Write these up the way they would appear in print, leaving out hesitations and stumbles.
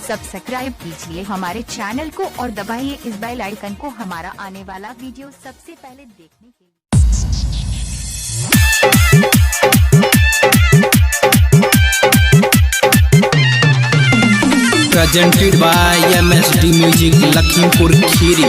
Subscribe कीजिए हमारे channel को और दबाइए इस बेल आइकन को हमारा आने वाला वीडियो सबसे पहले देखने के लिए। Presented by MSD Music Lakhimpur Kheri.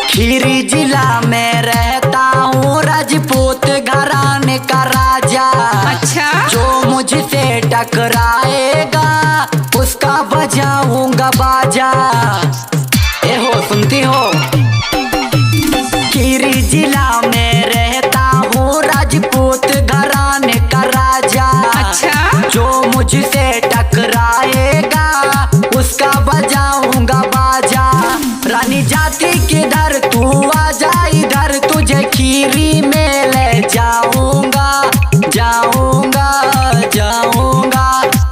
खीरी जिला में रहता हूँ, राजपूत घराने का राजा। अच्छा। जो मुझसे टकराएगा उसका बजाऊंगा बाजा। ए हो, सुनती हो? खीरी जिला में रहता हूँ, राजपूत घराने का राजा। अच्छा। जो मुझसे टकराएगा उसका बजाऊंगा बाजा। रानी जाति किधर, तू आजा इधर, तुझे खीरी में ले जाऊंगा।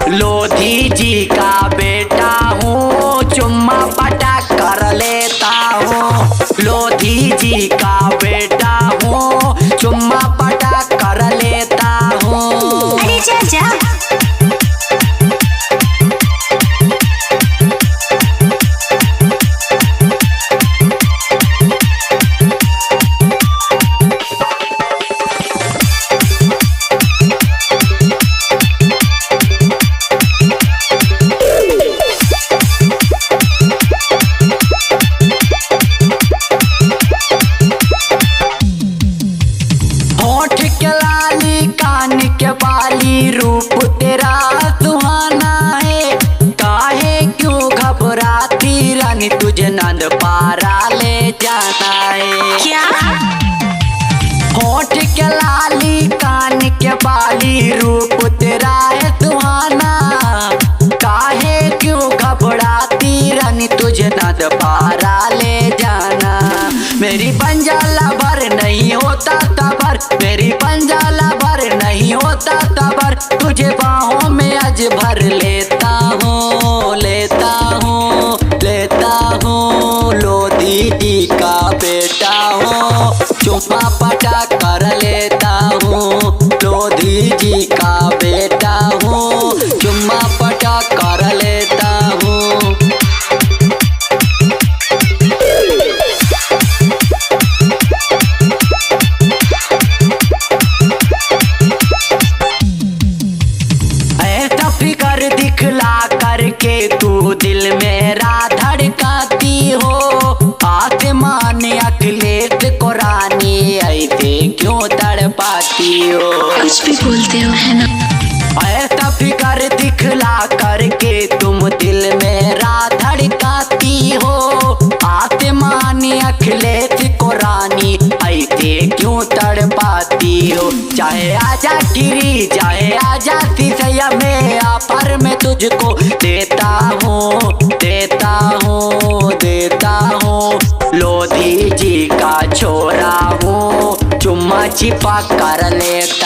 लोधी जी का बेटा हूँ, चुम्मा पटक कर लेता हूँ। लोधी जी का बेटा हूँ, चुम्मा पटक कर लेता हूँ। अरे जा। होठ के लाली, कान के बाली, रूप तेरा सुहाना है। काहे क्यों घबराती रानी, तुझे नंद पारा ले जाना है। क्या? होठ के लाली, कान के बाली, रूप तेरा है सुहाना। काहे क्यों घबराती रानी, तुझे नंद पारा ले जाना। मेरी पंजाला भर नहीं होता तबर, मेरी पंजाला भर नहीं होता तबर, तुझे बाहों में आज भर लेता हूँ। लोधी जी का बेटा हूँ, चुम्मा पटक कर लेता हूँ। लोधी जी का बेटा हूँ, चुम्मा पटक कर लेता हूँ। ऐसा फिकर दिखला करके तू दिल मेरा धड़काती हो। आसमान अखिलेश को रानी ऐसे क्यों तड़पाती हो? कुछ भी बोलते हो है ना। ऐसा फिकर दिखला करके तुम दिल मेरा धड़काती हो। आसमान अखिलेश को रानी ऐसे क्यों तड़पाती हो? चाहे आजा खीरी, चाहे आजा सीसैया में, आफर में तुझको देता हूँ। लोधी जी का छोरा हूँ, चुम्मा छिपा कर लेता